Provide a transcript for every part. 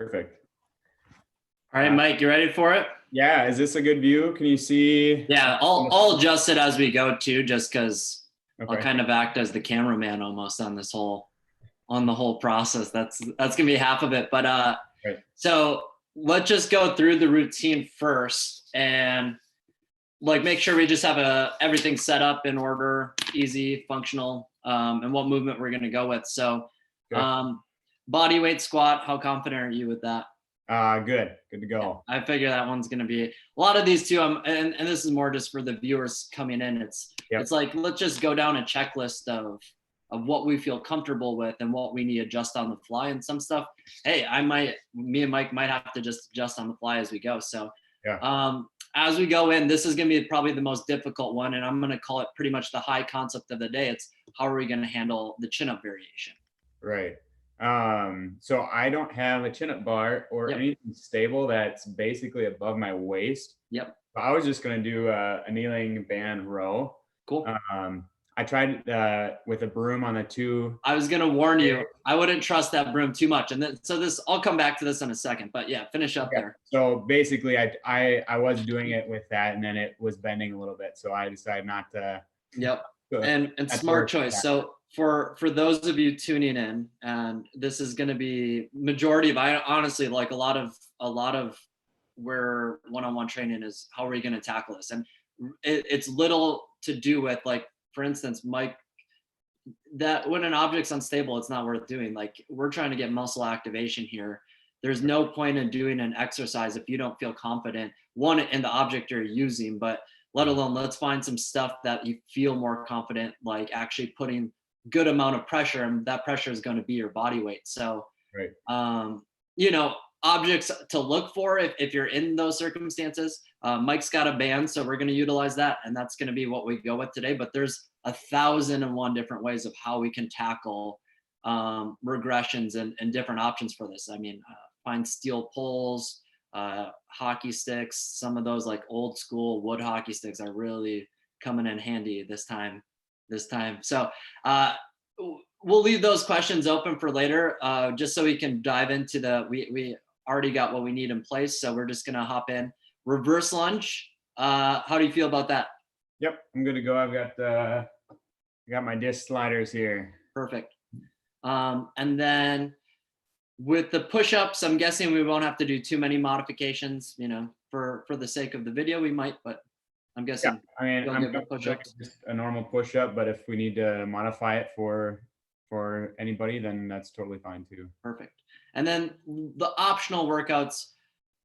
Perfect. All right, Mike, you ready for it? Yeah, is this a good view? Can you see? Yeah, I'll adjust it as we go too, just because I'll Okay. kind of act as the cameraman almost on the whole process. That's gonna be half of it. But Right. so let's just go through the routine first and like make sure we just have everything set up in order, easy, functional, and what movement we're gonna go with. So Okay. body weight squat, how confident are you with that? Good to go. I figure that one's going to be a lot of these too. And this is more just for the viewers coming in. It's like, let's just go down a checklist of what we feel comfortable with and what we need to adjust on the fly. And some stuff, hey, me and Mike might have to just adjust on the fly as we go. So as we go in, this is going to be probably the most difficult one. And I'm going to call it pretty much the high concept of the day. It's how are we going to handle the chin-up variation? Right. So I don't have a chin-up bar or anything stable that's basically above my waist. Yep. I was just going to do a kneeling band row. Cool. I tried with a broom on the two. I was going to warn you, I wouldn't trust that broom too much. And then, so I'll come back to this in a second, but yeah, finish up there. So basically I was doing it with that and then it was bending a little bit. So I decided not to. Yep. And smart choice. So for those of you tuning in, and this is going to be majority of, I honestly like a lot of where one-on-one training is, how are we going to tackle this? And it's little to do with, like, for instance, Mike, that when an object's unstable, it's not worth doing. Like, we're trying to get muscle activation here. There's no point in doing an exercise if you don't feel confident, one, in the object you're using, but let alone, let's find some stuff that you feel more confident, like actually putting good amount of pressure, and that pressure is going to be your body weight. So, objects to look for if you're in those circumstances. Mike's got a band, so we're going to utilize that, and that's going to be what we go with today. But there's 1,001 different ways of how we can tackle regressions and different options for this. I mean, find steel poles, hockey sticks. Some of those, like old school wood hockey sticks, are really coming in handy this time. So we'll leave those questions open for later, just so we can dive into we already got what we need in place. So we're just going to hop in. Reverse lunge. How do you feel about that? Yep, I'm good to go. I've got my disc sliders here. Perfect. And then with the push-ups, I'm guessing we won't have to do too many modifications, for the sake of the video, we might, but I'm guessing. Yeah, I mean, I'm just a normal push-up, but if we need to modify it for anybody, then that's totally fine too. Perfect. And then the optional workouts,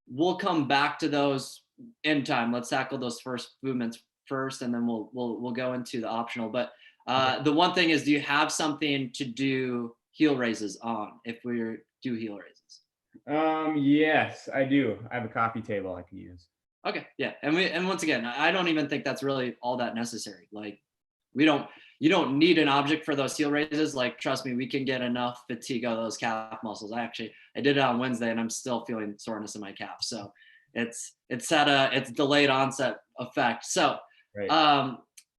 we'll come back to those in time. Let's tackle those first movements first, and then we'll go into the optional. But the one thing is, do you have something to do heel raises on if we do heel raises? Yes, I do. I have a coffee table I can use. Okay, yeah, and once again, I don't even think that's really all that necessary. Like, you don't need an object for those heel raises. Like, trust me, we can get enough fatigue out of those calf muscles. I did it on Wednesday, and I'm still feeling soreness in my calf. So it's delayed onset effect. So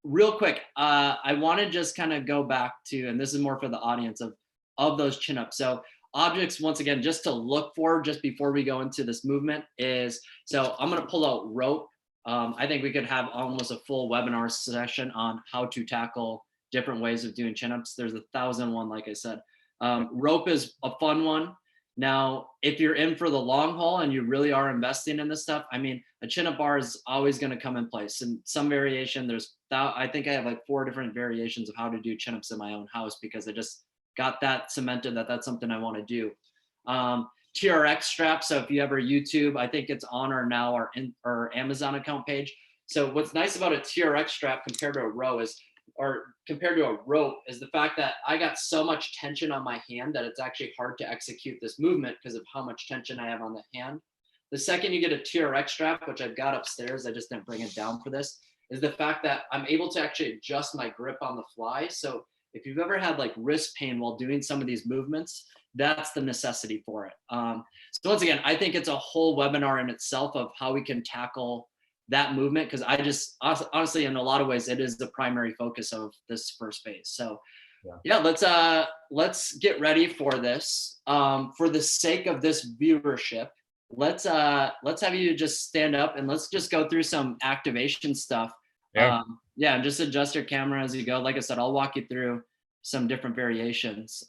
real quick, I want to just kind of go back to, and this is more for the audience of those chin ups. So objects, once again, just to look for just before we go into this movement is, so I'm going to pull out rope. I think we could have almost a full webinar session on how to tackle different ways of doing chin-ups. There's 1,001, like I said. Rope is a fun one. Now, if you're in for the long haul and you really are investing in this stuff, I mean, a chin-up bar is always going to come in place. And some variation, I think I have like 4 different variations of how to do chin-ups in my own house, because I just got that cemented that's something I want to do. TRX strap. So if you ever YouTube, I think it's on our Amazon account page. So what's nice about a TRX strap compared to a rope is the fact that I got so much tension on my hand that it's actually hard to execute this movement because of how much tension I have on the hand. The second you get a TRX strap, which I've got upstairs, I just didn't bring it down for this, is the fact that I'm able to actually adjust my grip on the fly. So if you've ever had like wrist pain while doing some of these movements, that's the necessity for it. So once again, I think it's a whole webinar in itself of how we can tackle that movement, because I just honestly, in a lot of ways, it is the primary focus of this first phase. So Yeah, let's get ready for this. For the sake of this viewership, let's have you just stand up and let's just go through some activation stuff. Yeah. Yeah, and just adjust your camera as you go. Like I said, I'll walk you through some different variations.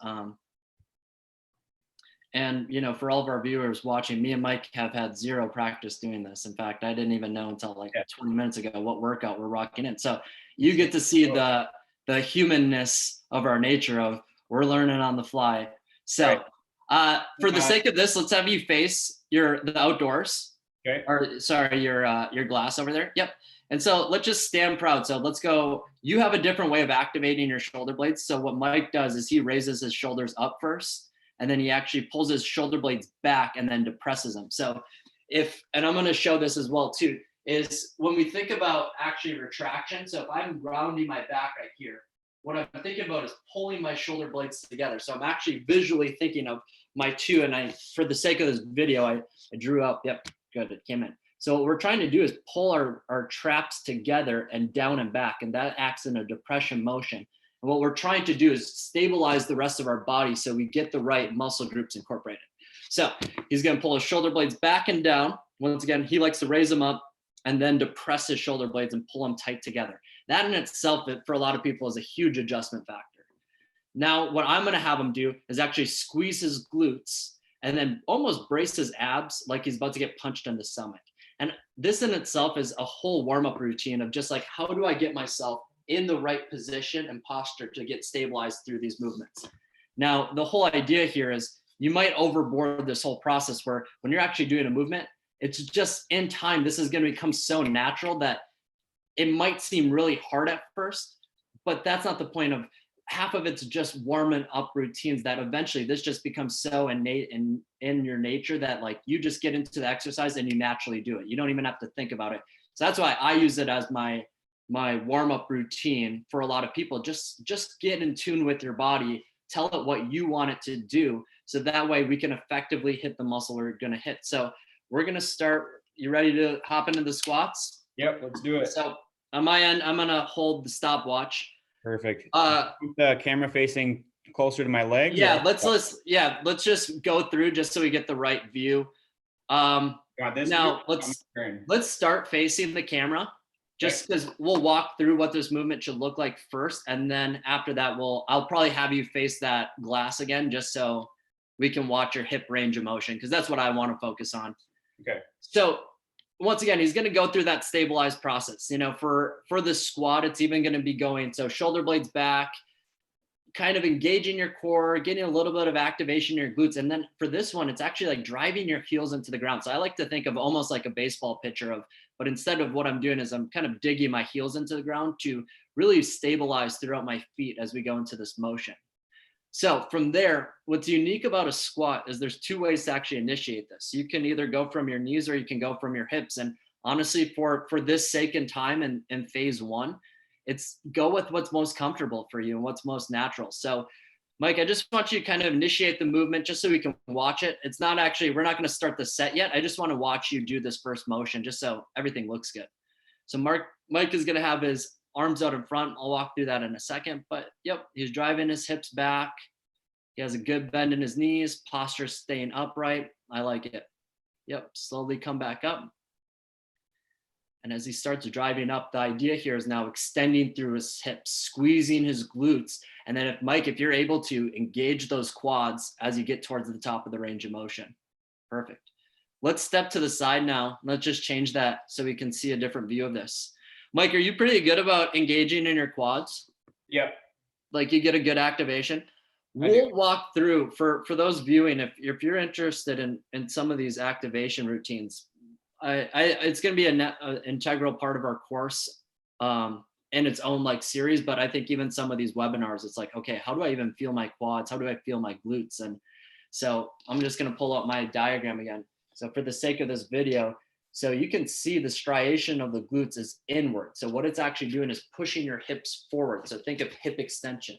And for all of our viewers watching, me and Mike have had zero practice doing this. In fact, I didn't even know until like 20 minutes ago what workout we're rocking in. So you get to see the humanness of our nature of we're learning on the fly. So for the sake of this, let's have you face the outdoors. Okay. Or sorry, your glass over there. Yep. And so let's just stand proud. So let's go. You have a different way of activating your shoulder blades. So what Mike does is he raises his shoulders up first, and then he actually pulls his shoulder blades back and then depresses them. So and I'm going to show this as well too, is when we think about actually retraction. So if I'm rounding my back right here, what I'm thinking about is pulling my shoulder blades together. So I'm actually visually thinking of my two, and for the sake of this video, I drew up, yep, good, it came in. So what we're trying to do is pull our traps together and down and back, and that acts in a depression motion. And what we're trying to do is stabilize the rest of our body so we get the right muscle groups incorporated. So he's going to pull his shoulder blades back and down. Once again, he likes to raise them up and then depress his shoulder blades and pull them tight together. That in itself, for a lot of people, is a huge adjustment factor. Now, what I'm going to have him do is actually squeeze his glutes and then almost brace his abs like he's about to get punched in the stomach. And this in itself is a whole warm-up routine of just like, how do I get myself in the right position and posture to get stabilized through these movements? Now, the whole idea here is you might overboard this whole process where when you're actually doing a movement, it's just in time, this is going to become so natural that it might seem really hard at first, but that's not the point. Of half of it's just warming up routines that eventually this just becomes so innate in your nature that like you just get into the exercise and you naturally do it. You don't even have to think about it. So that's why I use it as my warm-up routine for a lot of people. Just get in tune with your body, tell it what you want it to do, so that way we can effectively hit the muscle we're going to hit. So we're going to start. You ready to hop into the squats? Yep, let's do it. So on my end, I'm going to hold the stopwatch. Perfect. Keep the camera facing closer to my legs. Yeah, let's just go through just so we get the right view. Got this. Now let's start facing the camera, just because we'll walk through what this movement should look like first, and then after that I'll probably have you face that glass again, just so we can watch your hip range of motion, because that's what I want to focus on. Okay. So once again, he's going to go through that stabilized process. For the squat, it's even going to be going so shoulder blades back, kind of engaging your core, getting a little bit of activation in your glutes. And then for this one, it's actually like driving your heels into the ground. So I like to think of almost like a baseball pitcher but instead of what I'm doing is I'm kind of digging my heels into the ground to really stabilize throughout my feet as we go into this motion. So from there, what's unique about a squat is there's two ways to actually initiate this. You can either go from your knees or you can go from your hips. And honestly, for this sake and time in phase one, it's go with what's most comfortable for you and what's most natural. So Mike, I just want you to kind of initiate the movement just so we can watch it. It's not actually, we're not going to start the set yet. I just want to watch you do this first motion just so everything looks good. So Mike is going to have his arms out in front. I'll walk through that in a second, but yep, he's driving his hips back. He has a good bend in his knees, posture staying upright. I like it. Yep, slowly come back up. And as he starts driving up, the idea here is now extending through his hips, squeezing his glutes. And then if you're able to engage those quads as you get towards the top of the range of motion. Perfect. Let's step to the side now. Let's just change that so we can see a different view of this. Mike, are you pretty good about engaging in your quads? Yep. Like you get a good activation? We'll walk through for those viewing, if you're interested in some of these activation routines, it's going to be an integral part of our course in its own like series. But I think even some of these webinars, it's like, okay, how do I even feel my quads? How do I feel my glutes? And so I'm just going to pull up my diagram again. So for the sake of this video, so you can see the striation of the glutes is inward. So what it's actually doing is pushing your hips forward. So think of hip extension.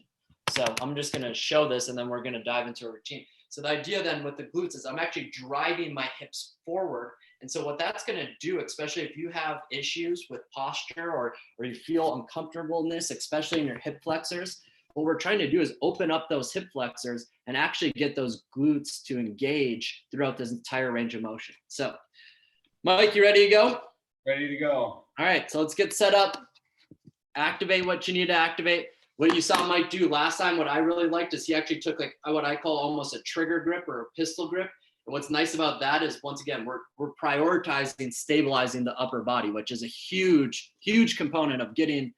So I'm just going to show this and then we're going to dive into a routine. So the idea then with the glutes is I'm actually driving my hips forward. And so what that's going to do, especially if you have issues with posture or you feel uncomfortableness, especially in your hip flexors, what we're trying to do is open up those hip flexors and actually get those glutes to engage throughout this entire range of motion. So, Mike, you ready to go? Ready to go. All right, so let's get set up. Activate what you need to activate. What you saw Mike do last time, what I really liked is he actually took like what I call almost a trigger grip or a pistol grip. And what's nice about that is, once again, we're prioritizing stabilizing the upper body, which is a huge, huge component of getting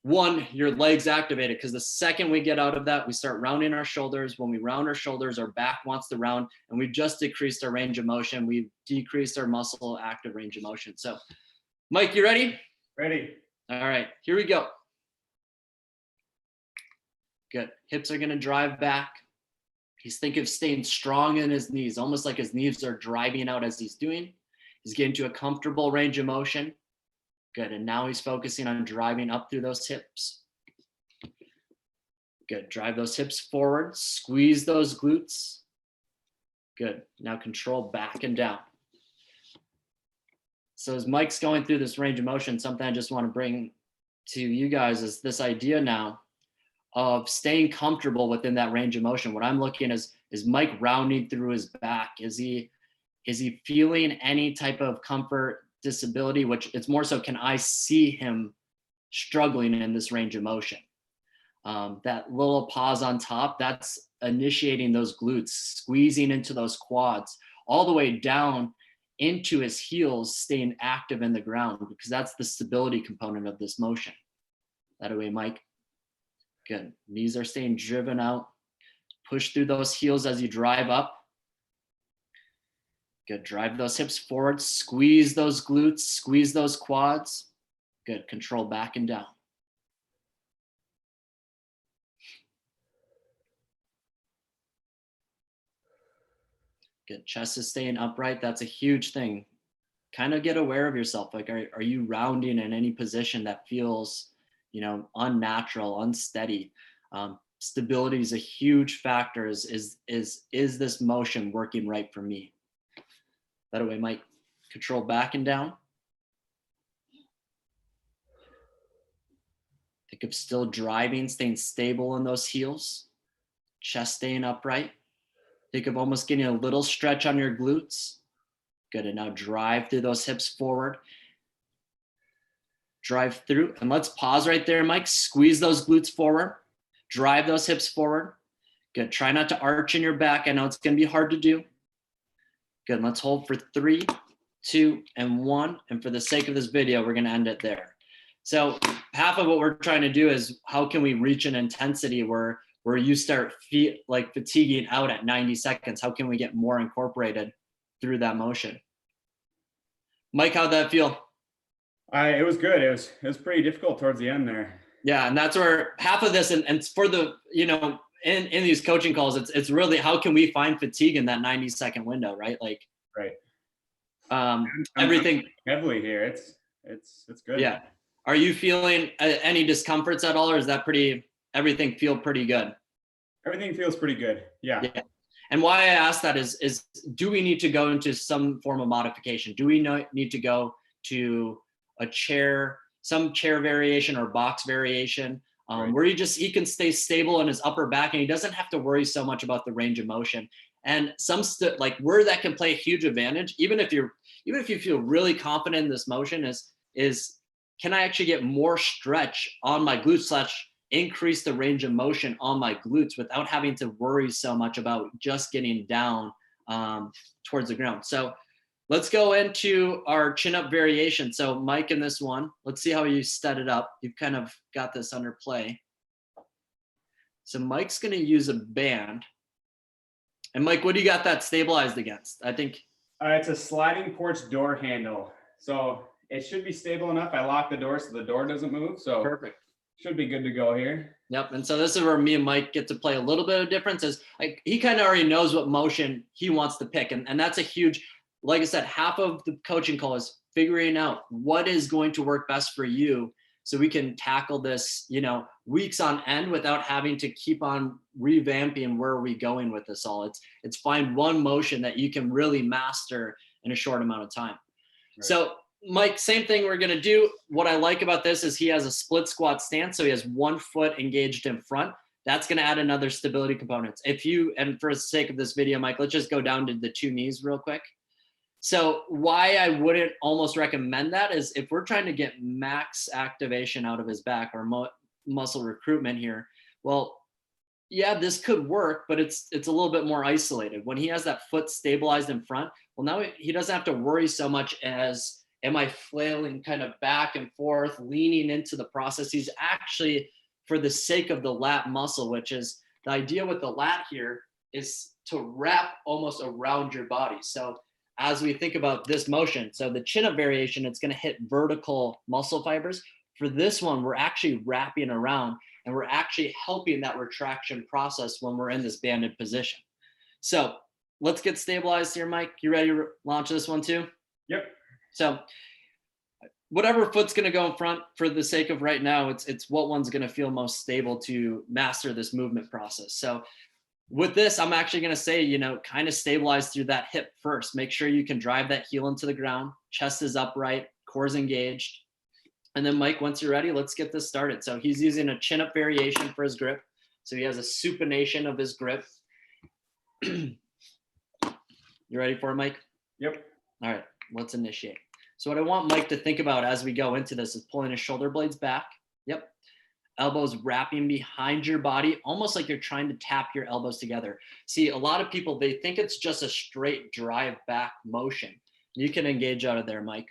your legs activated. Because the second we get out of that, we start rounding our shoulders. When we round our shoulders, our back wants to round, and we've just decreased our range of motion. We've decreased our muscle active range of motion. So, Mike, you ready? Ready. All right, here we go. Good. Hips are going to drive back. He's thinking of staying strong in his knees, almost like his knees are driving out as he's doing. He's getting to a comfortable range of motion. Good. And now he's focusing on driving up through those hips. Good. Drive those hips forward. Squeeze those glutes. Good. Now control back and down. So as Mike's going through this range of motion, something I just want to bring to you guys is this idea now of staying comfortable within that range of motion. What I'm looking is Mike rounding through his back? Is he feeling any type of comfort, disability, which it's more so, can I see him struggling in this range of motion? That little pause on top, that's initiating those glutes, squeezing into those quads, all the way down into his heels, staying active in the ground, because that's the stability component of this motion. That way, Mike. Good. Knees are staying driven out. Push through those heels as you drive up. Good. Drive those hips forward. Squeeze those glutes. Squeeze those quads. Good. Control back and down. Good. Chest is staying upright. That's a huge thing. Kind of get aware of yourself. Like, are you rounding in any position that feels, unnatural, unsteady? Stability is a huge factor. Is this motion working right for me? That way, Mike. Control back and down. Think of still driving, staying stable in those heels. Chest staying upright. Think of almost getting a little stretch on your glutes. Good. And now drive through those hips forward. Drive through. And let's pause right there, Mike. Squeeze those glutes forward. Drive those hips forward. Good. Try not to arch in your back. I know it's going to be hard to do. Good. Let's hold for 3, 2, and 1. And for the sake of this video, we're going to end it there. So half of what we're trying to do is, how can we reach an intensity where you start fatiguing out at 90 seconds? How can we get more incorporated through that motion? Mike, how'd that feel? It was good. It was pretty difficult towards the end there. Yeah, and that's where half of this, and for the, in these coaching calls, it's really, how can we find fatigue in that 90-second window, right? Like, right. Everything heavily here. It's good. Yeah. Are you feeling any discomforts at all, or is that everything feel pretty good? Everything feels pretty good. Yeah. And why I ask that is do we need to go into some form of modification? Do we need to go to a chair, some chair variation or box variation, right, where he can stay stable in his upper back and he doesn't have to worry so much about the range of motion? And like where that can play a huge advantage, even if you feel really confident in this motion, is can I actually get more stretch on my glutes / increase the range of motion on my glutes without having to worry so much about just getting down towards the ground? So let's go into our chin up variation. So Mike, in this one, let's see how you set it up. You've kind of got this under play. So Mike's going to use a band. And Mike, what do you got that stabilized against? I think it's a sliding porch door handle. So it should be stable enough. I lock the door so the door doesn't move. So perfect. Should be good to go here. Yep. And so this is where me and Mike get to play a little bit of difference. Is like he kind of already knows what motion he wants to pick. And that's a huge, like I said, half of the coaching call is figuring out what is going to work best for you, so we can tackle this, weeks on end without having to keep on revamping where are we going with this all. It's find one motion that you can really master in a short amount of time. Right. So Mike, same thing we're gonna do. What I like about this is he has a split squat stance, so he has one foot engaged in front. That's gonna add another stability components. And for the sake of this video, Mike, let's just go down to the 2 knees real quick. So why I wouldn't almost recommend that is if we're trying to get max activation out of his back or muscle recruitment here, well, yeah, this could work, but it's a little bit more isolated. When he has that foot stabilized in front, well, now he doesn't have to worry so much as, am I flailing kind of back and forth, leaning into the process? He's actually, for the sake of the lat muscle, which is the idea with the lat here, is to wrap almost around your body. So as we think about this motion, so the chin up variation, it's going to hit vertical muscle fibers. For this one, we're actually wrapping around and we're actually helping that retraction process when we're in this banded position. So let's get stabilized here, Mike. You ready to launch this one too? Yep. So whatever foot's going to go in front, for the sake of right now, it's what one's going to feel most stable to master this movement process. So with this, I'm actually going to say, kind of stabilize through that hip first. Make sure you can drive that heel into the ground. Chest is upright, core is engaged. And then Mike, once you're ready, let's get this started. So he's using a chin up variation for his grip. So he has a supination of his grip. You ready for it, Mike? Yep. All right, let's initiate. So what I want Mike to think about as we go into this is pulling his shoulder blades back. Yep. Elbows wrapping behind your body, almost like you're trying to tap your elbows together. See, a lot of people, they think it's just a straight drive back motion. You can engage out of there, Mike.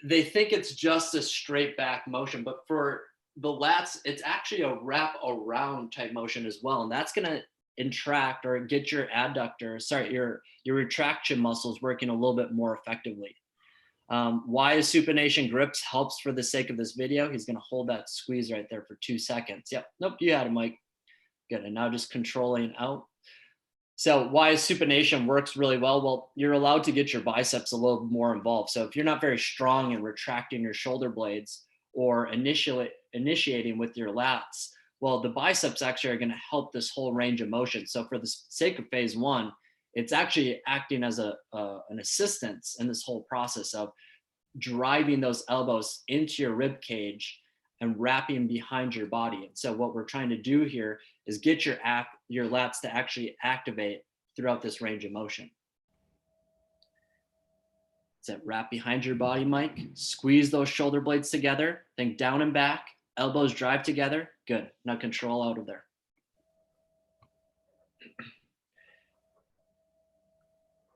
They think it's just a straight back motion, but for the lats, it's actually a wrap around type motion as well. And that's going to contract or get your your retraction muscles working a little bit more effectively. Why is supination grips helps for the sake of this video. He's going to hold that squeeze right there for 2 seconds. Yep. Nope. You had it, Mike. Good. And now just controlling out. So why supination works really well? Well, you're allowed to get your biceps a little more involved. So if you're not very strong in retracting your shoulder blades or initiating with your lats, well, the biceps actually are going to help this whole range of motion. So for the sake of phase 1, it's actually acting as an assistance in this whole process of driving those elbows into your rib cage and wrapping behind your body. And so what we're trying to do here is get your lats to actually activate throughout this range of motion. So wrap behind your body, Mike. Squeeze those shoulder blades together. Think down and back. Elbows drive together. Good. Now control out of there.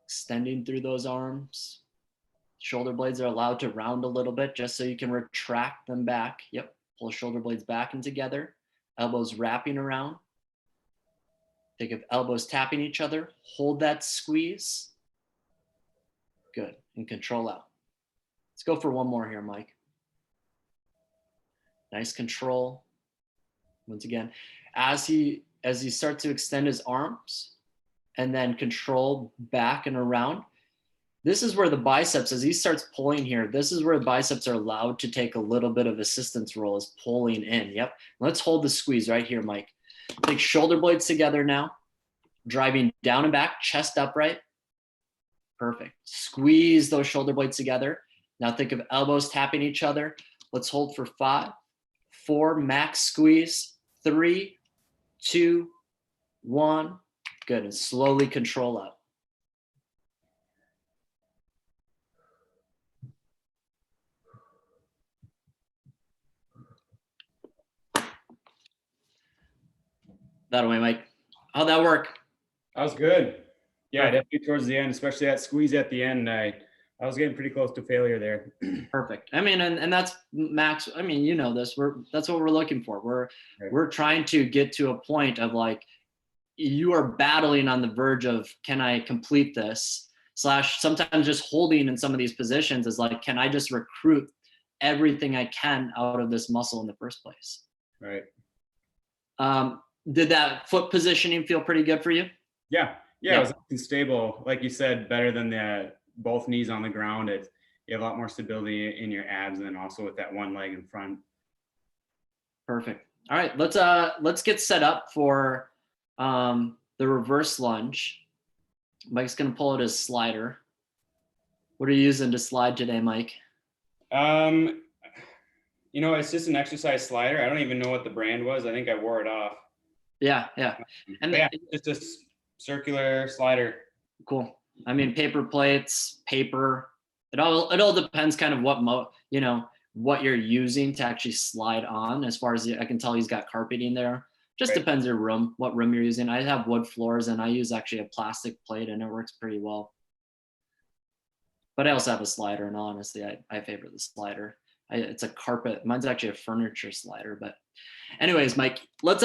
Extending through those arms. Shoulder blades are allowed to round a little bit just so you can retract them back. Yep. Pull shoulder blades back and together. Elbows wrapping around. Think of elbows tapping each other. Hold that squeeze. Good. And control out. Let's go for one more here, Mike. Nice control. Once again, as he starts to extend his arms and then control back and around, this is where the biceps, as he starts pulling here, this is where the biceps are allowed to take a little bit of assistance role, is pulling in. Yep. Let's hold the squeeze right here, Mike. Take shoulder blades together now, driving down and back, chest upright. Perfect. Squeeze those shoulder blades together. Now think of elbows tapping each other. Let's hold for 5, 4, max squeeze, 3, 2, 1. Good. And slowly control out. That way, Mike. How'd that work? That was good. Yeah, definitely towards the end, especially that squeeze at the end. I was getting pretty close to failure there. Perfect. I mean, and that's max. I mean, you know this. That's what we're looking for. We're trying to get to a point of like, you are battling on the verge of, can I complete this? / sometimes just holding in some of these positions is like, can I just recruit everything I can out of this muscle in the first place? Right. Did that foot positioning feel pretty good for you? Yeah. It was stable. Like you said, better than the both knees on the ground. You have a lot more stability in your abs, and then also with that one leg in front. Perfect. All right, let's get set up for the reverse lunge. Mike's gonna pull out his slider, What are you using to slide today, Mike? You know, it's just an exercise slider. I don't even know what the brand was. I think I wore it off. Yeah, yeah. And yeah, just a circular slider. Cool. I mean, paper plates, paper. It all depends kind of what you're using to actually slide on. As far as I can tell, he's got carpeting there. Just Right. depends your room, what room you're using. I have wood floors and I use actually a plastic plate and it works pretty well. But I also have a slider, and honestly, I favor the slider. It's a carpet. Mine's actually a furniture slider. But anyways, Mike, let's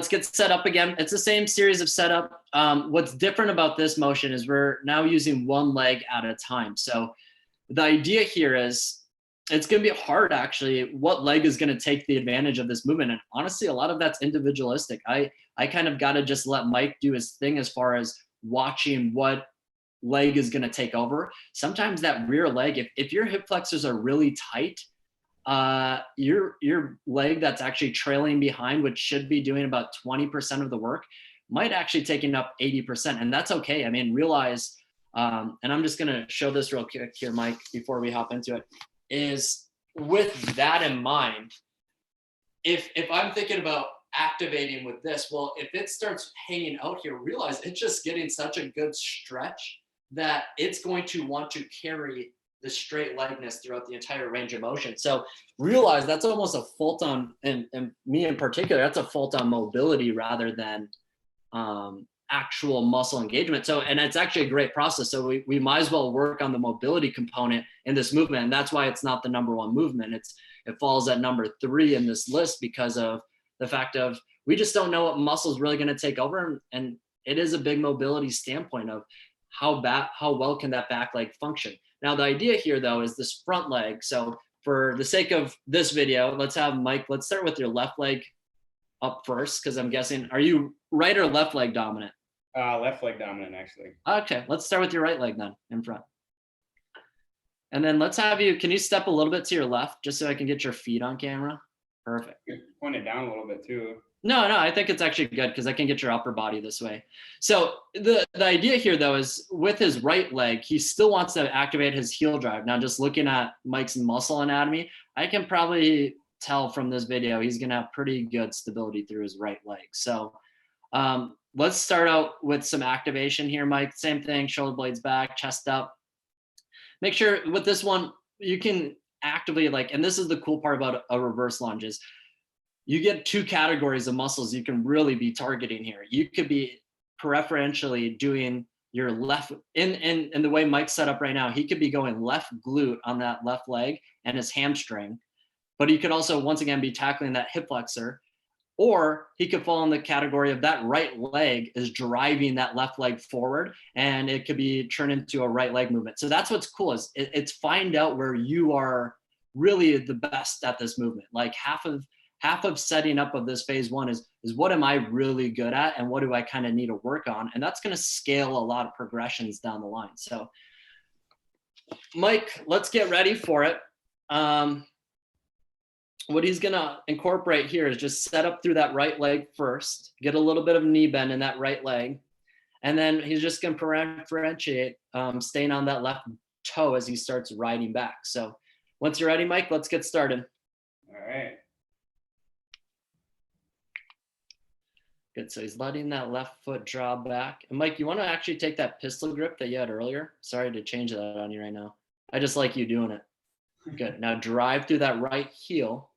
get set up again. It's the same series of setup. What's different about this motion is we're now using one leg at a time. So the idea here is it's going to be hard, actually, what leg is going to take the advantage of this movement. And honestly, a lot of that's individualistic. I kind of got to just let Mike do his thing as far as watching what leg is going to take over. Sometimes that rear leg, if your hip flexors are really tight, your leg that's actually trailing behind, which should be doing about 20% of the work, might actually taking up 80%. And that's okay. I mean, realize, and I'm just going to show this real quick here, Mike, before we hop into it, is with that in mind, if I'm thinking about activating with this, well, if it starts hanging out here, realize it's just getting such a good stretch that it's going to want to carry the straight legness throughout the entire range of motion. So realize that's almost a fault on, and me in particular, that's a fault on mobility rather than actual muscle engagement. So, and it's actually a great process. So we might as well work on the mobility component in this movement. And that's why it's not the number one movement. It falls at number 3 in this list because of the fact of we just don't know what muscle is really going to take over. And it is a big mobility standpoint of how well can that back leg function. Now, the idea here, though, is this front leg. So for the sake of this video, let's have Mike, let's start with your left leg up first, because I'm guessing, are you right or left leg dominant? Left leg dominant, actually. Okay, let's start with your right leg then in front. And then let's have you, can you step a little bit to your left just so I can get your feet on camera? Perfect. Point it down a little bit too. No, I think it's actually good because I can get your upper body this way. So the idea here, though, is with his right leg, he still wants to activate his heel drive. Now, just looking at Mike's muscle anatomy, I can probably tell from this video he's going to have pretty good stability through his right leg. So let's start out with some activation here, Mike. Same thing, shoulder blades back, chest up. Make sure with this one, you can actively and this is the cool part about a reverse lunge is you get 2 categories of muscles you can really be targeting here. You could be preferentially doing your left, in the way Mike's set up right now, he could be going left glute on that left leg and his hamstring, but he could also, once again, be tackling that hip flexor, or he could fall in the category of that right leg is driving that left leg forward and it could be turned into a right leg movement. So that's what's cool is it's find out where you are really the best at this movement. Like half of setting up of this phase 1 is what am I really good at and what do I kind of need to work on? And that's going to scale a lot of progressions down the line. So Mike, let's get ready for it. What he's going to incorporate here is just set up through that right leg first, get a little bit of knee bend in that right leg. And then he's just going to differentiate, staying on that left toe as he starts riding back. So once you're ready, Mike, let's get started. All right. Good. So he's letting that left foot draw back. And Mike, you want to actually take that pistol grip that you had earlier? Sorry to change that on you right now. I just like you doing it. Good. Now drive through that right heel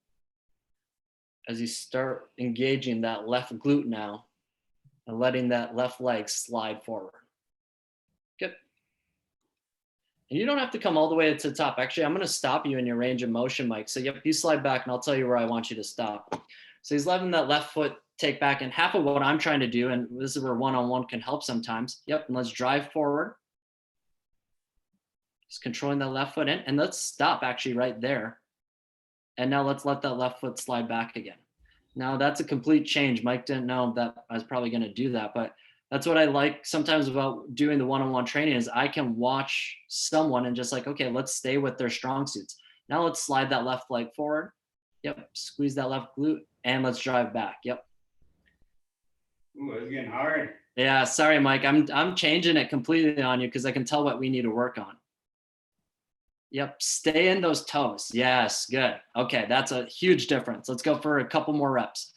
as you start engaging that left glute now and letting that left leg slide forward. Good. And you don't have to come all the way to the top. Actually, I'm going to stop you in your range of motion, Mike. So yep, you slide back and I'll tell you where I want you to stop. So he's letting that left foot take back, and half of what I'm trying to do, and this is where one-on-one can help sometimes. Yep, and let's drive forward. Just controlling that left foot in, and let's stop actually right there. And now let's let that left foot slide back again. Now that's a complete change. Mike didn't know that I was probably going to do that, but that's what I like sometimes about doing the one-on-one training is I can watch someone and just okay, let's stay with their strong suits. Now let's slide that left leg forward. Yep, squeeze that left glute, and let's drive back. Yep. Ooh, it's getting hard. Yeah, sorry, Mike. I'm changing it completely on you because I can tell what we need to work on. Yep. Stay in those toes. Yes. Good. Okay. That's a huge difference. Let's go for a couple more reps.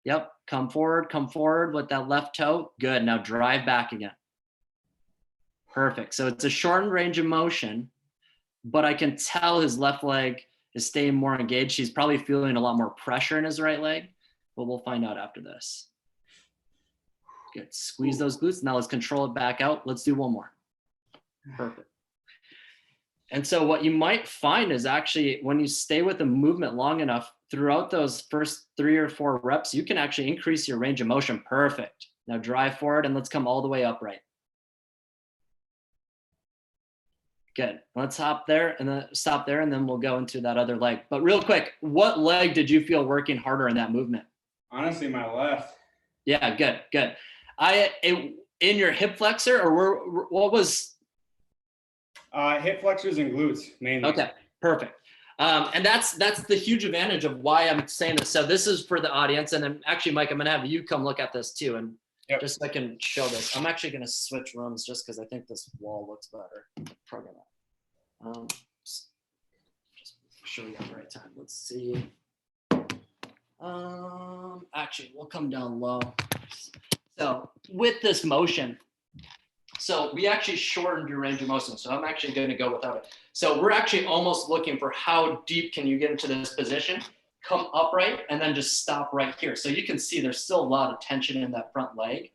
Yep. Come forward with that left toe. Good. Now drive back again. Perfect. So it's a shortened range of motion, but I can tell his left leg is staying more engaged. He's probably feeling a lot more pressure in his right leg, but we'll find out after this. Good. Squeeze those glutes. Now let's control it back out. Let's do one more. Perfect. And so what you might find is actually when you stay with the movement long enough throughout those first 3 or 4 reps, you can actually increase your range of motion. Perfect. Now drive forward and let's come all the way upright. Good. Let's hop there and then stop there, and then we'll go into that other leg. But real quick, what leg did you feel working harder in that movement? Honestly, my left. Yeah, good. In your hip flexor, or what was? Hip flexors and glutes mainly. Okay, perfect. And that's the huge advantage of why I'm saying this. So this is for the audience, and then actually, Mike, I'm gonna have you come look at this too, and just so I can show this. I'm actually gonna switch rooms just because I think this wall looks better. Program that. Just show you at the right time. Let's see. Actually, we'll come down low. So with this motion, so we actually shortened your range of motion. So I'm actually going to go without it. So we're actually almost looking for how deep can you get into this position, come upright, and then just stop right here. So you can see there's still a lot of tension in that front leg.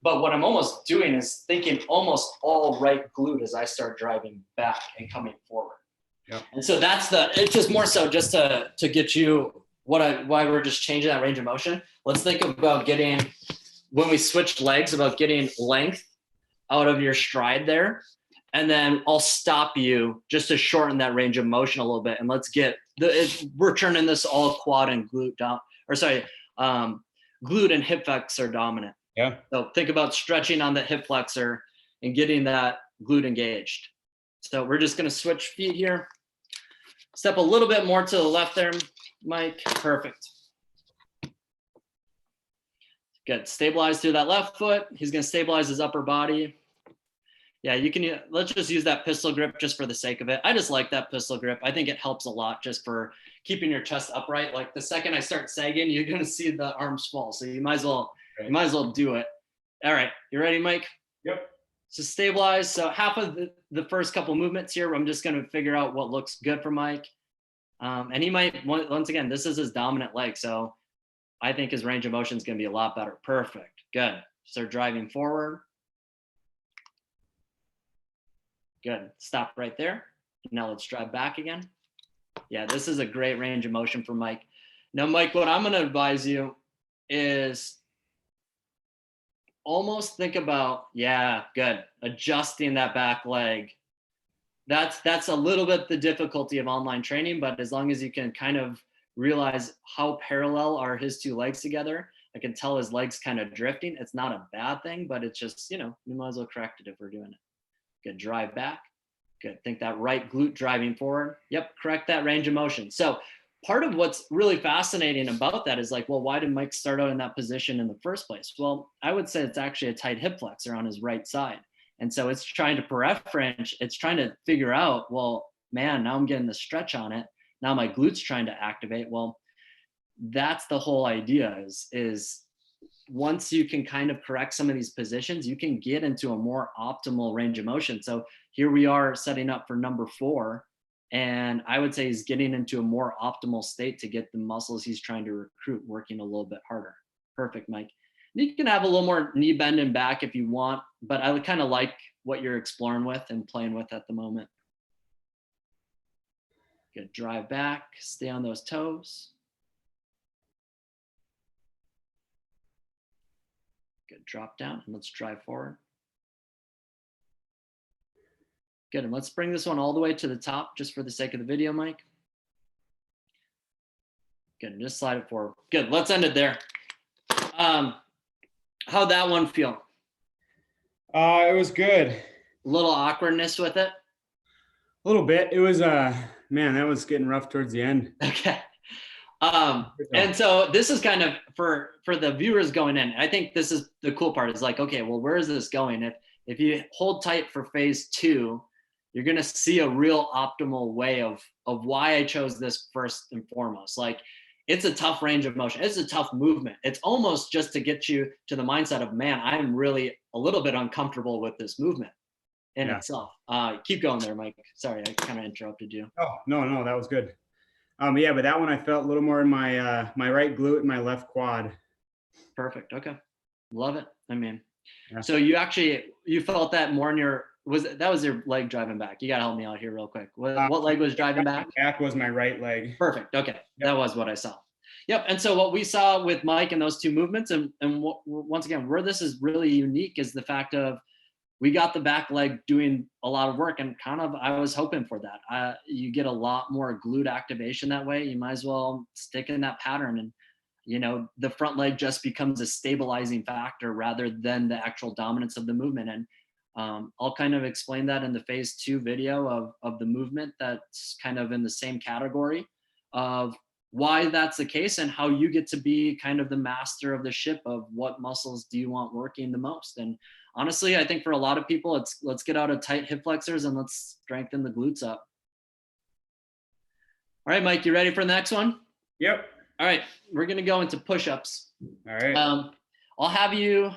But what I'm almost doing is thinking almost all right glute as I start driving back and coming forward. Yep. And so it's just more so just to get you why we're just changing that range of motion. Let's think about when we switch legs, about getting length out of your stride there. And then I'll stop you just to shorten that range of motion a little bit. And let's we're turning this all quad and glute down, glute and hip flexor dominant. Yeah. So think about stretching on the hip flexor and getting that glute engaged. So we're just going to switch feet here. Step a little bit more to the left there, Mike. Perfect. Good. Stabilize through that left foot. He's going to stabilize his upper body. Yeah, let's just use that pistol grip just for the sake of it. I just like that pistol grip. I think it helps a lot just for keeping your chest upright. Like the second I start sagging, you're going to see the arms fall. So you might as well do it. All right. You ready, Mike? Yep. So stabilize. So half of the first couple movements here, I'm just going to figure out what looks good for Mike. And he might, once again, this is his dominant leg. So I think his range of motion is going to be a lot better. Perfect. Good. Start driving forward. Good. Stop right there. Now let's drive back again. Yeah, this is a great range of motion for Mike. Now, Mike, what I'm going to advise you is almost think about, good, adjusting that back leg. That's a little bit the difficulty of online training, but as long as you can kind of realize how parallel are his two legs together, I can tell his legs kind of drifting. It's not a bad thing, but it's just, you might as well correct it if we're doing it. Good. Drive back. Good. Think that right glute driving forward. Yep. Correct that range of motion. So part of what's really fascinating about that is like, well, why did Mike start out in that position in the first place? Well, I would say it's actually a tight hip flexor on his right side. And so it's trying to preference, it's trying to figure out, well, man, now I'm getting the stretch on it. Now my glute's trying to activate. Well, that's the whole idea is once you can kind of correct some of these positions, you can get into a more optimal range of motion. So here we are setting up for number 4. And I would say he's getting into a more optimal state to get the muscles he's trying to recruit working a little bit harder. Perfect, Mike. You can have a little more knee bend and back if you want, but I would kind of like what you're exploring with and playing with at the moment. Good. Drive back, stay on those toes. Good. Drop down and let's drive forward. Good. And let's bring this one all the way to the top just for the sake of the video, Mike. Good. And just slide it forward. Good. Let's end it there. How'd that one feel? It was good. A little awkwardness with it? A little bit. It was, man, that was getting rough towards the end. Okay. And so this is kind of for the viewers going in. I think this is the cool part is like, okay, well, where is this going? If you hold tight for phase 2, you're going to see a real optimal way of why I chose this first and foremost. Like, it's a tough range of motion. It's a tough movement. It's almost just to get you to the mindset of, man, I'm really a little bit uncomfortable with this movement in itself. Keep going there, Mike. Sorry, I kind of interrupted you. Oh, no, that was good. Yeah, but that one I felt a little more in my my right glute and my left quad. Perfect. Okay. Love it. I mean, Yeah. so you felt that more in your, that was your leg driving back. You got to help me out here real quick. What leg was driving back? Back was my right leg. Perfect. Okay. Yep. That was what I saw. Yep. And so what we saw with Mike in those two movements, and once again, where this is really unique is the fact of, we got the back leg doing a lot of work, and kind of, I was hoping for that. You get a lot more glute activation that way. You might as well stick in that pattern, and the front leg just becomes a stabilizing factor rather than the actual dominance of the movement. And I'll kind of explain that in the phase 2 video of the movement that's kind of in the same category of why that's the case, and how you get to be kind of the master of the ship of what muscles do you want working the most. And honestly, I think for a lot of people, let's get out of tight hip flexors and let's strengthen the glutes up. All right, Mike, you ready for the next one? Yep. All right, we're gonna go into push-ups. All right. I'll have you,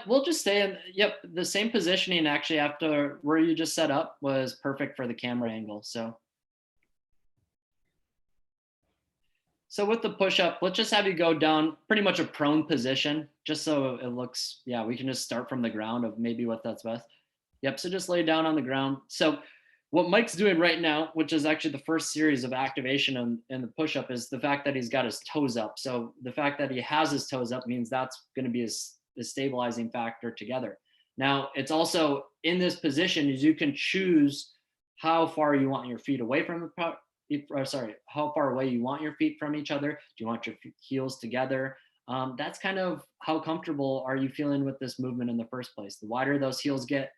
we'll just stay in, the same positioning actually after where you just set up was perfect for the camera angle. So with the push-up, let's just have you go down pretty much a prone position, just so it looks, we can just start from the ground of maybe what that's best. Yep, so just lay down on the ground. So what Mike's doing right now, which is actually the first series of activation in the push-up, is the fact that he's got his toes up. So the fact that he has his toes up means that's gonna be his stabilizing factor together. Now, it's also in this position is you can choose how far you want your feet away from the how far away you want your feet from each other. Do you want your heels together? That's kind of how comfortable are you feeling with this movement in the first place. The wider those heels get,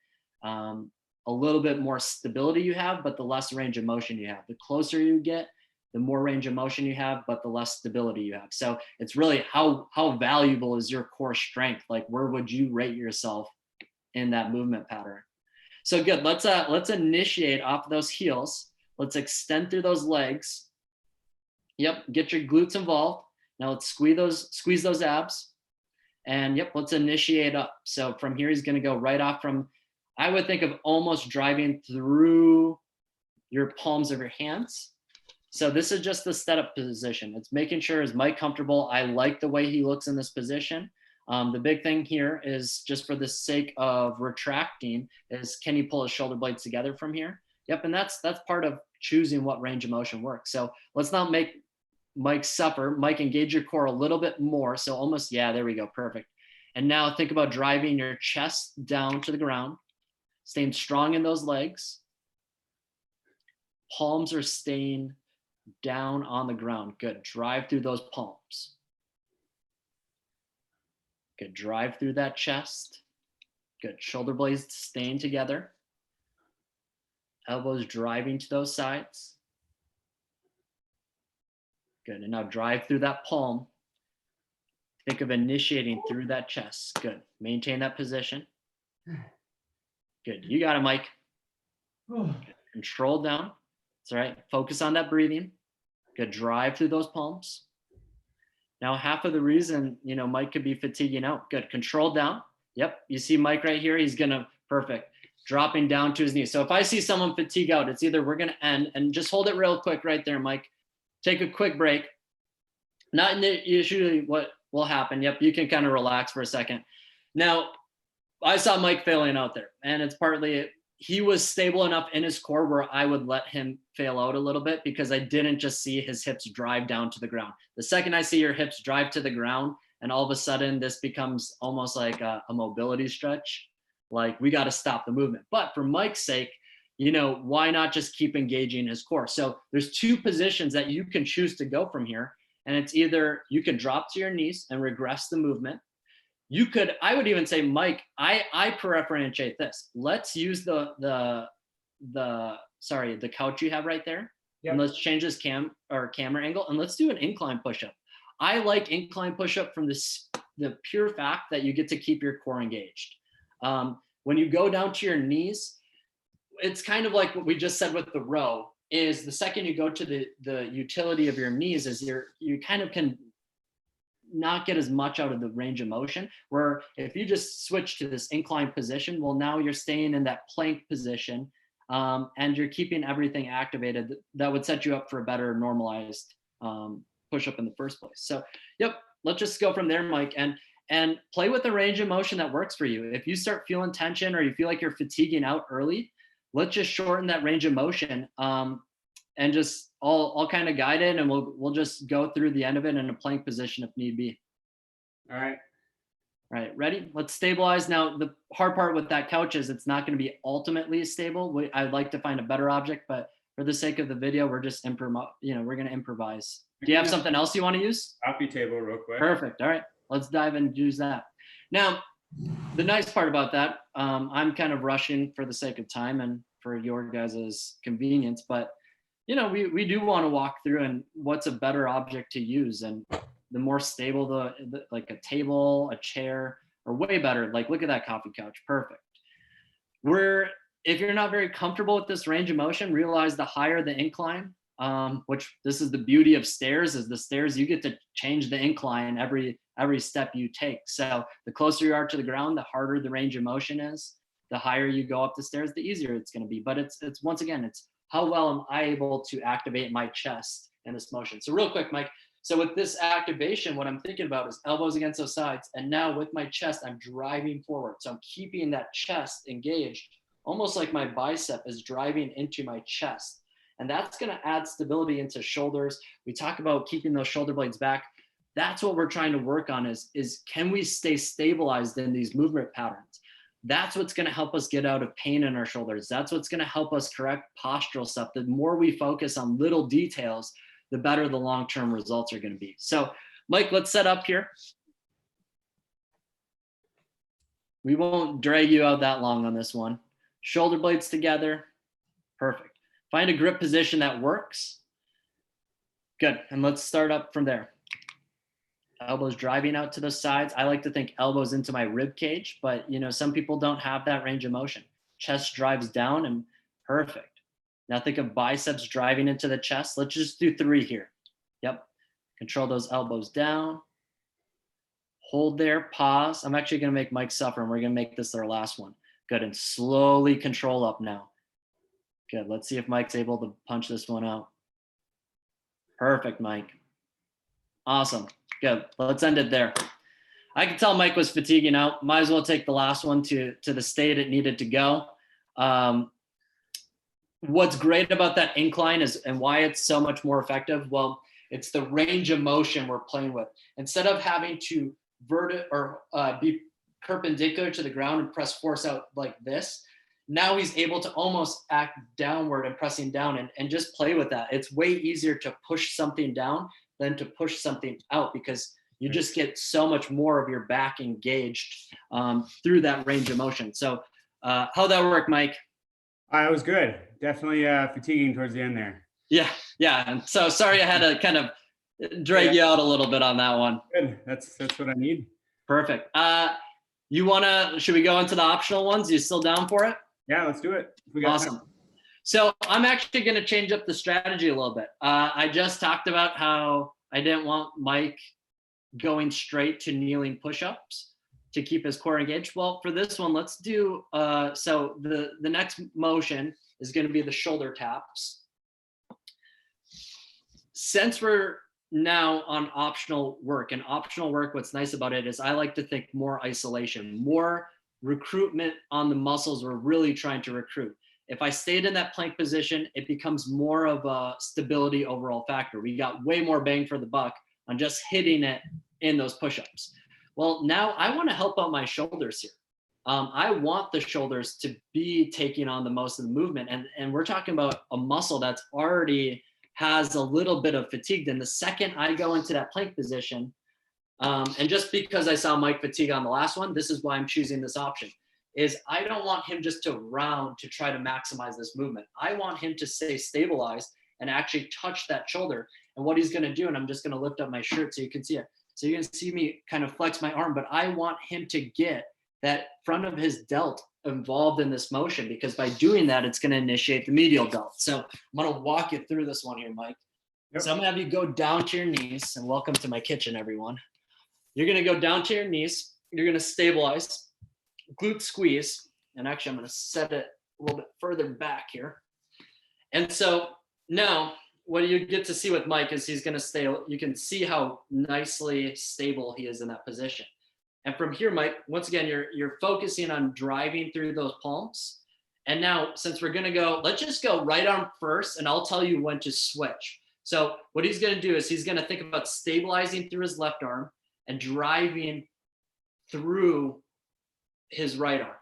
a little bit more stability you have, but the less range of motion you have. The closer you get, the more range of motion you have, but the less stability you have. So it's really how valuable is your core strength? Like, where would you rate yourself in that movement pattern? So good, let's initiate off those heels. Let's extend through those legs. Yep, get your glutes involved. Now let's squeeze those abs. And let's initiate up. So from here, he's gonna go right off from, I would think of almost driving through your palms of your hands. So this is just the setup position. It's making sure, is Mike comfortable? I like the way he looks in this position. The big thing here is, just for the sake of retracting, is can he pull his shoulder blades together from here? Yep, and that's part of choosing what range of motion works. So let's not make Mike suffer. Mike, engage your core a little bit more. So almost, there we go, perfect. And now think about driving your chest down to the ground, staying strong in those legs. Palms are staying down on the ground. Good, drive through those palms. Good, drive through that chest. Good, shoulder blades staying together. Elbows driving to those sides. Good, and now drive through that palm. Think of initiating through that chest. Good, maintain that position. Good, you got it, Mike. Good. Control down. That's all right, focus on that breathing. Good, drive through those palms. Now, half of the reason, Mike could be fatiguing out. Good, control down. Yep, you see Mike right here, he's gonna, perfect. Dropping down to his knees. So if I see someone fatigue out, it's either we're gonna end, and just hold it real quick right there, Mike. Take a quick break. Not usually what will happen. Yep, you can kind of relax for a second. Now, I saw Mike failing out there, and it's partly, he was stable enough in his core where I would let him fail out a little bit, because I didn't just see his hips drive down to the ground. The second I see your hips drive to the ground, and all of a sudden this becomes almost like a mobility stretch, like we got to stop the movement. But for Mike's sake, why not just keep engaging his core? So there's two positions that you can choose to go from here. And it's either you can drop to your knees and regress the movement. You could, I would even say, Mike, I preferentiate this. Let's use the couch you have right there. Yep. And let's change this camera angle, and let's do an incline push-up. I like incline push-up from the pure fact that you get to keep your core engaged. When you go down to your knees, it's kind of like what we just said with the row, is the second you go to the utility of your knees is you kind of can not get as much out of the range of motion. Where if you just switch to this inclined position, well, now you're staying in that plank position, and you're keeping everything activated. That would set you up for a better normalized push up in the first place. So, yep, let's just go from there, Mike, and play with the range of motion that works for you. If you start feeling tension or you feel like you're fatiguing out early, let's just shorten that range of motion, and just I'll kind of guide it, and we'll just go through the end of it in a plank position if need be. All right. All right, ready? Let's stabilize. Now, the hard part with that couch is it's not going to be ultimately stable. I'd like to find a better object, but for the sake of the video, we're just we're going to improvise. Do you have something else you want to use? Coffee table real quick. Perfect. All right, let's dive in and use that. Now, the nice part about that, I'm kind of rushing for the sake of time and for your guys' convenience, but we do want to walk through and what's a better object to use, and the more stable the like a table, a chair, or way better. Like, look at that coffee couch. Perfect. If you're not very comfortable with this range of motion, realize the higher the incline, which this is the beauty of stairs, is the stairs, you get to change the incline every step you take. So the closer you are to the ground, the harder the range of motion is. The higher you go up the stairs, the easier it's going to be. But it's once again, it's how well am I able to activate my chest in this motion. So real quick, Mike. So with this activation, what I'm thinking about is elbows against those sides. And now with my chest, I'm driving forward. So I'm keeping that chest engaged, almost like my bicep is driving into my chest. And that's going to add stability into shoulders. We talk about keeping those shoulder blades back. That's what we're trying to work on is can we stay stabilized in these movement patterns? That's what's going to help us get out of pain in our shoulders. That's what's going to help us correct postural stuff. The more we focus on little details, the better the long-term results are going to be. So, Mike, let's set up here. We won't drag you out that long on this one. Shoulder blades together. Perfect. Find a grip position that works. Good. And let's start up from there. Elbows driving out to the sides. I like to think elbows into my rib cage, but some people don't have that range of motion. Chest drives down, and perfect. Now think of biceps driving into the chest. Let's just do 3 here. Yep. Control those elbows down. Hold there, pause. I'm actually going to make Mike suffer, and we're going to make this our last one. Good. And slowly control up now. Good. Let's see if Mike's able to punch this one out. Perfect, Mike. Awesome. Good. Let's end it there. I could tell Mike was fatiguing out. Might as well take the last one to the state it needed to go. What's great about that incline is, and why it's so much more effective, well, it's the range of motion we're playing with. Instead of having to be perpendicular to the ground and press force out like this, now he's able to almost act downward and pressing down and just play with that. It's way easier to push something down than to push something out, because you just get so much more of your back engaged through that range of motion. So how'd that work, Mike? It was good. Definitely fatiguing towards the end there. Yeah. And so sorry I had to kind of drag you out a little bit on that one. Good. That's what I need. Perfect. Should we go into the optional ones? You still down for it? Yeah, let's do it. Awesome. So I'm actually going to change up the strategy a little bit. I just talked about how I didn't want Mike going straight to kneeling push-ups to keep his core engaged. Well, for this one, let's do, so the next motion is going to be the shoulder taps. Since we're now on optional work, and optional work, what's nice about it is I like to think more isolation, more recruitment on the muscles we're really trying to recruit. If I stayed in that plank position, it becomes more of a stability overall factor. We got way more bang for the buck on just hitting it in those push-ups. Well, now I want to help out my shoulders here. I want the shoulders to be taking on the most of the movement. And we're talking about a muscle that's already has a little bit of fatigue. Then the second I go into that plank position, and just because I saw Mike fatigue on the last one, this is why I'm choosing this option. Is I don't want him just to round to try to maximize this movement. I want him to stay stabilized and actually touch that shoulder. And what he's going to do, and I'm just going to lift up my shirt so you can see it. So you're going to see me kind of flex my arm, but I want him to get that front of his delt involved in this motion, because by doing that, it's going to initiate the medial delt. So I'm going to walk you through this one here, Mike. Yep. So I'm going to have you go down to your knees, and welcome to my kitchen, everyone. You're going to go down to your knees. You're going to stabilize, glute squeeze. And actually, I'm going to set it a little bit further back here. And so now what you get to see with Mike is he's going to stay, you can see how nicely stable he is in that position. And from here, Mike, once again, you're focusing on driving through those palms. And now, since we're going to go, let's just go right arm first, and I'll tell you when to switch. So what he's going to do is he's going to think about stabilizing through his left arm and driving through his right arm,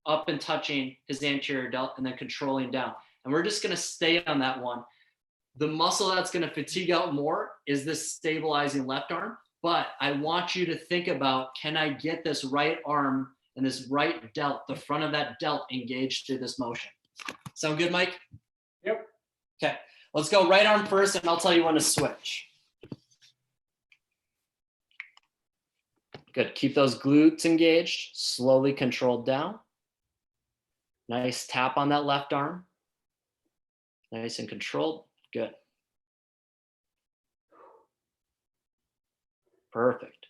up and touching his anterior delt, and then controlling down. And we're just going to stay on that one. The muscle that's going to fatigue out more is this stabilizing left arm. But I want you to think about, can I get this right arm and this right delt, the front of that delt, engaged through this motion? Sound good, Mike? Yep. Okay, let's go right arm first, and I'll tell you when to switch. Good, keep those glutes engaged, slowly controlled down. Nice tap on that left arm. Nice and controlled, good. Perfect.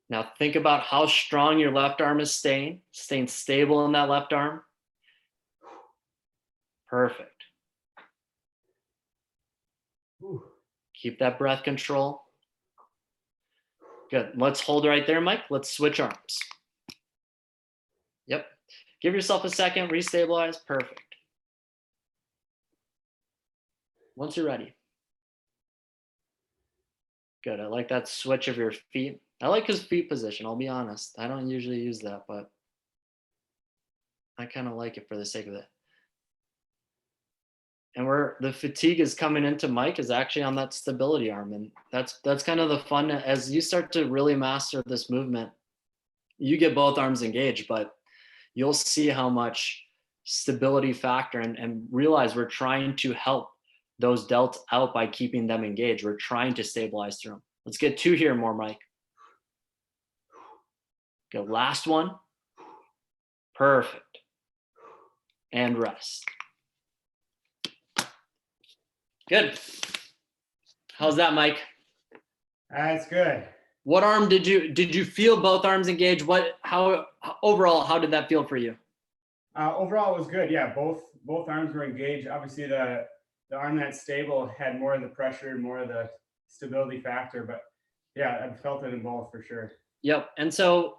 Now think about how strong your left arm is staying stable in that left arm. Perfect. Keep that breath control. Good. Let's hold right there, Mike. Let's switch arms. Yep. Give yourself a second, restabilize. Perfect. Once you're ready. Good. I like that switch of your feet. I like his feet position. I'll be honest. I don't usually use that, but I kind of like it for the sake of it. And where the fatigue is coming into Mike is actually on that stability arm. And that's kind of the fun. As you start to really master this movement, you get both arms engaged, but you'll see how much stability factor and realize we're trying to help those delts out by keeping them engaged. We're trying to stabilize through them. Let's get two here more, Mike. Good. Last one. Perfect. And rest. Good. How's that, Mike? That's good. What arm did you feel both arms engaged? How overall, how did that feel for you? Overall, it was good. Yeah, both arms were engaged. Obviously, the arm that's stable had more of the pressure, more of the stability factor, but yeah, I felt it in both for sure. Yep. And so,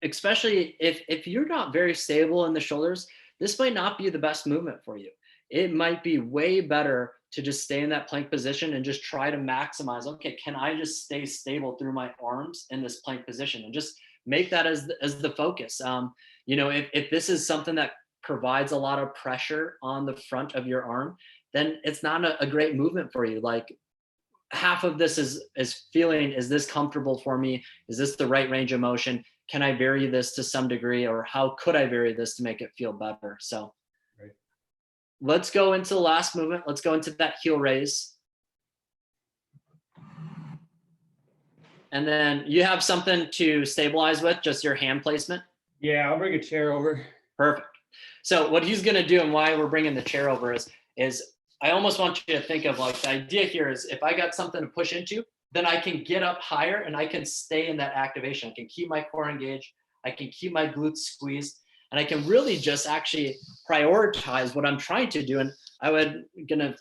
especially if you're not very stable in the shoulders, this might not be the best movement for you. It might be way better to just stay in that plank position and just try to maximize, okay, can I just stay stable through my arms in this plank position, and just make that as the focus. If this is something that provides a lot of pressure on the front of your arm, then it's not a great movement for you. Like, half of this is feeling, is this comfortable for me? Is this the right range of motion? Can I vary this to some degree, or how could I vary this to make it feel better? So right. Let's go into the last movement. Let's go into that heel raise. And then you have something to stabilize with, just your hand placement? Yeah, I'll bring a chair over. Perfect. So what he's going to do, and why we're bringing the chair over, is I almost want you to think of, like, the idea here is, if I got something to push into, then I can get up higher and I can stay in that activation. I can keep my core engaged. I can keep my glutes squeezed, and I can really just actually prioritize what I'm trying to do. And I would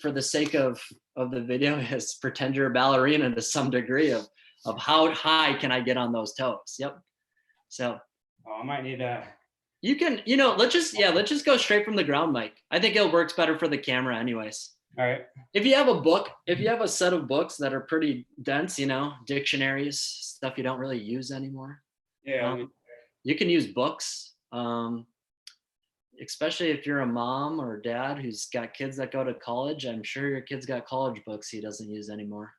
for the sake of the video, is pretend you're a ballerina to some degree of how high can I get on those toes. Yep. So I might need a. You can, let's just go straight from the ground, Mike. I think it works better for the camera anyways. All right. If you have a set of books that are pretty dense, dictionaries, stuff you don't really use anymore. Yeah. You can use books, especially if you're a mom or dad who's got kids that go to college. I'm sure your kid's got college books he doesn't use anymore.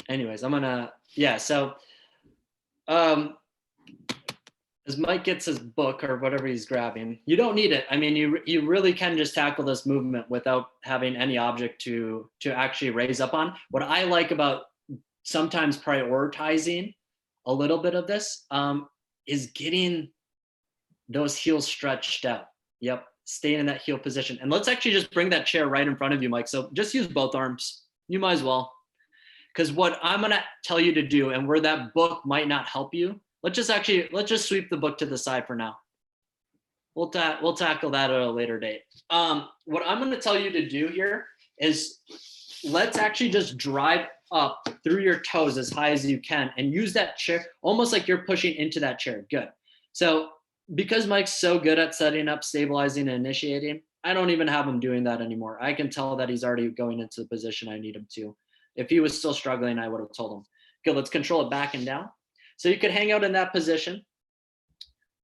Anyways, as Mike gets his book or whatever he's grabbing, you don't need it. I mean, you really can just tackle this movement without having any object to actually raise up on. What I like about sometimes prioritizing a little bit of this is getting those heels stretched out. Yep, staying in that heel position. And let's actually just bring that chair right in front of you, Mike. So just use both arms. You might as well. Because what I'm gonna tell you to do, and where that book might not help you, let's just sweep the book to the side for now. We'll tackle that at a later date. What I'm gonna tell you to do here is let's actually just drive up through your toes as high as you can and use that chair almost like you're pushing into that chair. Good. So because Mike's so good at setting up, stabilizing, and initiating, I don't even have him doing that anymore. I can tell that he's already going into the position I need him to. If he was still struggling, I would have told him. Good, let's control it back and down. So you could hang out in that position,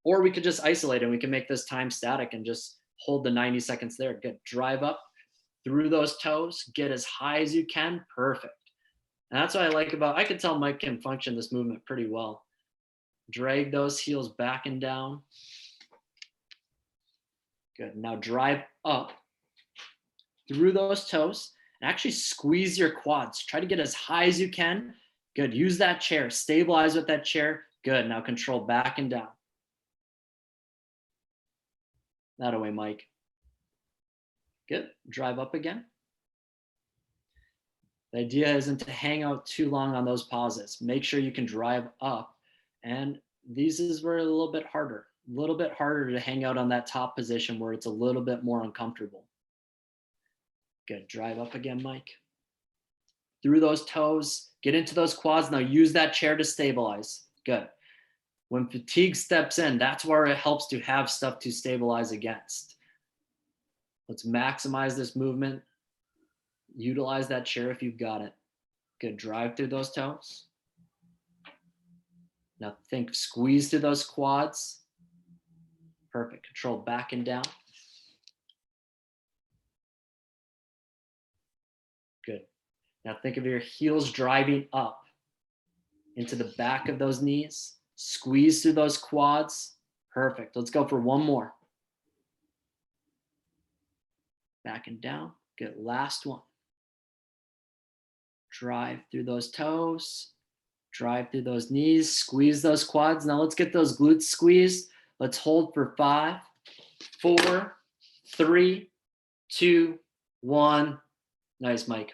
or we could just isolate and we can make this time static and just hold the 90 seconds there. Good, drive up through those toes, get as high as you can, perfect. And that's what I like about, I could tell Mike can function this movement pretty well. Drag those heels back and down. Good, now drive up through those toes and actually squeeze your quads. Try to get as high as you can. Good, use that chair, stabilize with that chair. Good, now control back and down. That away, Mike. Good, drive up again. The idea isn't to hang out too long on those pauses. Make sure you can drive up. And these is where a little bit harder to hang out on that top position where it's a little bit more uncomfortable. Good, drive up again, Mike. Through those toes, get into those quads. Now use that chair to stabilize. Good. When fatigue steps in, that's where it helps to have stuff to stabilize against. Let's maximize this movement. Utilize that chair if you've got it. Good, drive through those toes. Now think, squeeze through those quads. Perfect, control back and down. Good. Now think of your heels driving up into the back of those knees. Squeeze through those quads. Perfect, let's go for one more. Back and down, good, last one. Drive through those toes, drive through those knees, squeeze those quads. Now let's get those glutes squeezed. Let's hold for 5, 4, 3, 2, 1. Nice, Mike.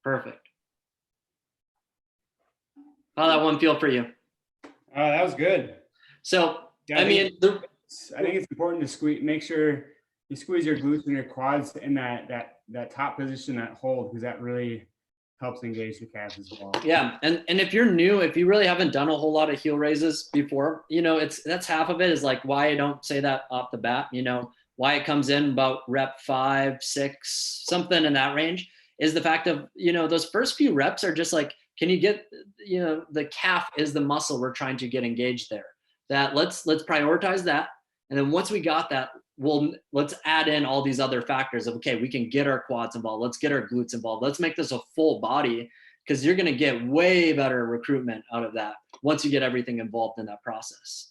Perfect. How'd that one feel for you? That was good. So, Yeah, I think it's important to make sure you squeeze your glutes and your quads in that top position, that hold, because that really helps engage the calves as well. Yeah, and if you're new, if you really haven't done a whole lot of heel raises before, that's half of it is like why I don't say that off the bat, why it comes in about rep 5, 6, something in that range is the fact of, those first few reps are just like, can you get, the calf is the muscle we're trying to get engaged there. That let's prioritize that. And then once we got that, let's add in all these other factors of, okay, we can get our quads involved. Let's get our glutes involved. Let's make this a full body because you're going to get way better recruitment out of that once you get everything involved in that process.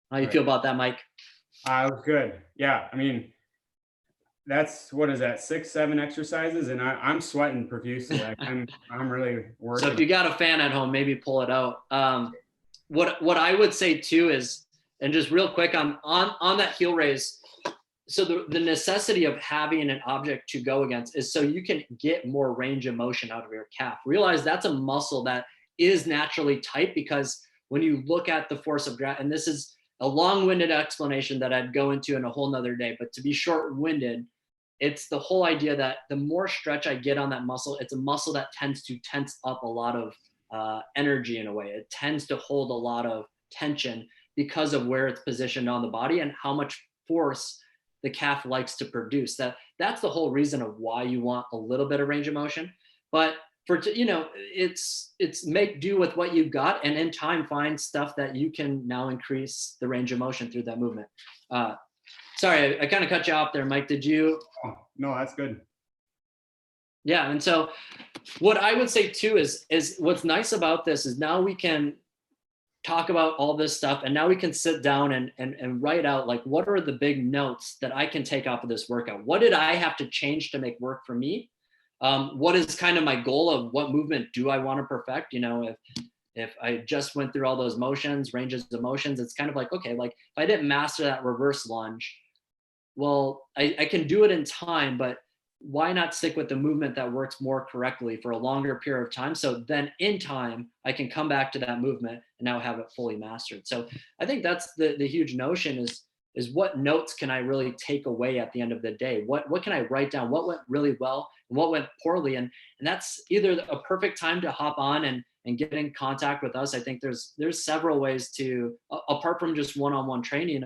How you feel about that, Mike? It was good. Yeah. I mean, that's, what is that, 6, 7 exercises? And I'm sweating profusely. Like I'm really working. So if you got a fan at home, maybe pull it out. What I would say too is, and just real quick on that heel raise, so the necessity of having an object to go against is so you can get more range of motion out of your calf. Realize that's a muscle that is naturally tight because when you look at the force of gravity, and this is a long-winded explanation that I'd go into in a whole nother day, but to be short-winded, it's the whole idea that the more stretch I get on that muscle, it's a muscle that tends to tense up a lot of energy in a way. It tends to hold a lot of tension because of where it's positioned on the body and how much force the calf likes to produce. That's the whole reason of why you want a little bit of range of motion. But it's make do with what you've got, and in time find stuff that you can now increase the range of motion through that movement. Sorry, I kind of cut you off there, Mike. Did you? Oh, no, that's good. Yeah, and so what I would say too is what's nice about this is now we can talk about all this stuff, and now we can sit down and write out like what are the big notes that I can take off of this workout. What did I have to change to make work for me? what is kind of my goal of what movement do I want to perfect? You know, if I just went through all those motions, ranges of motions, it's kind of like, okay, like if I didn't master that reverse lunge, well, I can do it in time, but why not stick with the movement that works more correctly for a longer period of time? So then in time, I can come back to that movement and now have it fully mastered. So I think that's the huge notion is what notes can I really take away at the end of the day? What can I write down? What went really well and what went poorly? And that's either a perfect time to hop on and get in contact with us. I think there's several ways to, apart from just one-on-one training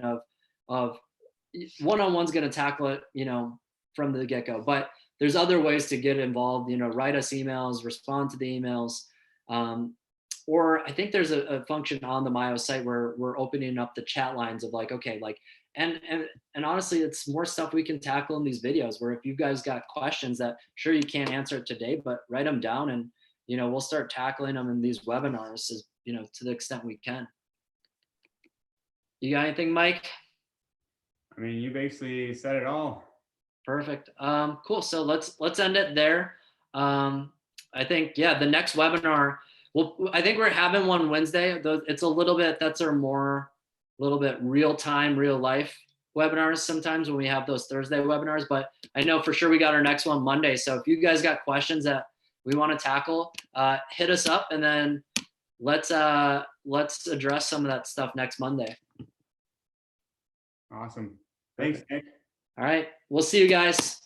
of one-on-one's going to tackle it, you know, from the get-go, but there's other ways to get involved, you know, write us emails, respond to the emails. Or I think there's a function on the MYO site where we're opening up the chat lines of like, okay, like, and honestly, it's more stuff we can tackle in these videos where if you guys got questions that sure you can't answer it today, but write them down and, you know, we'll start tackling them in these webinars as, you know, to the extent we can. You got anything, Mike? I mean, you basically said it all. Perfect. Cool. So let's end it there. I think, yeah, the next webinar, well, I think we're having one Wednesday. It's a little bit, that's our more, little bit real time, real life webinars sometimes when we have those Thursday webinars, but I know for sure we got our next one Monday. So if you guys got questions that we want to tackle, hit us up and then let's address some of that stuff next Monday. Awesome. Thanks, Nick. All right. We'll see you guys.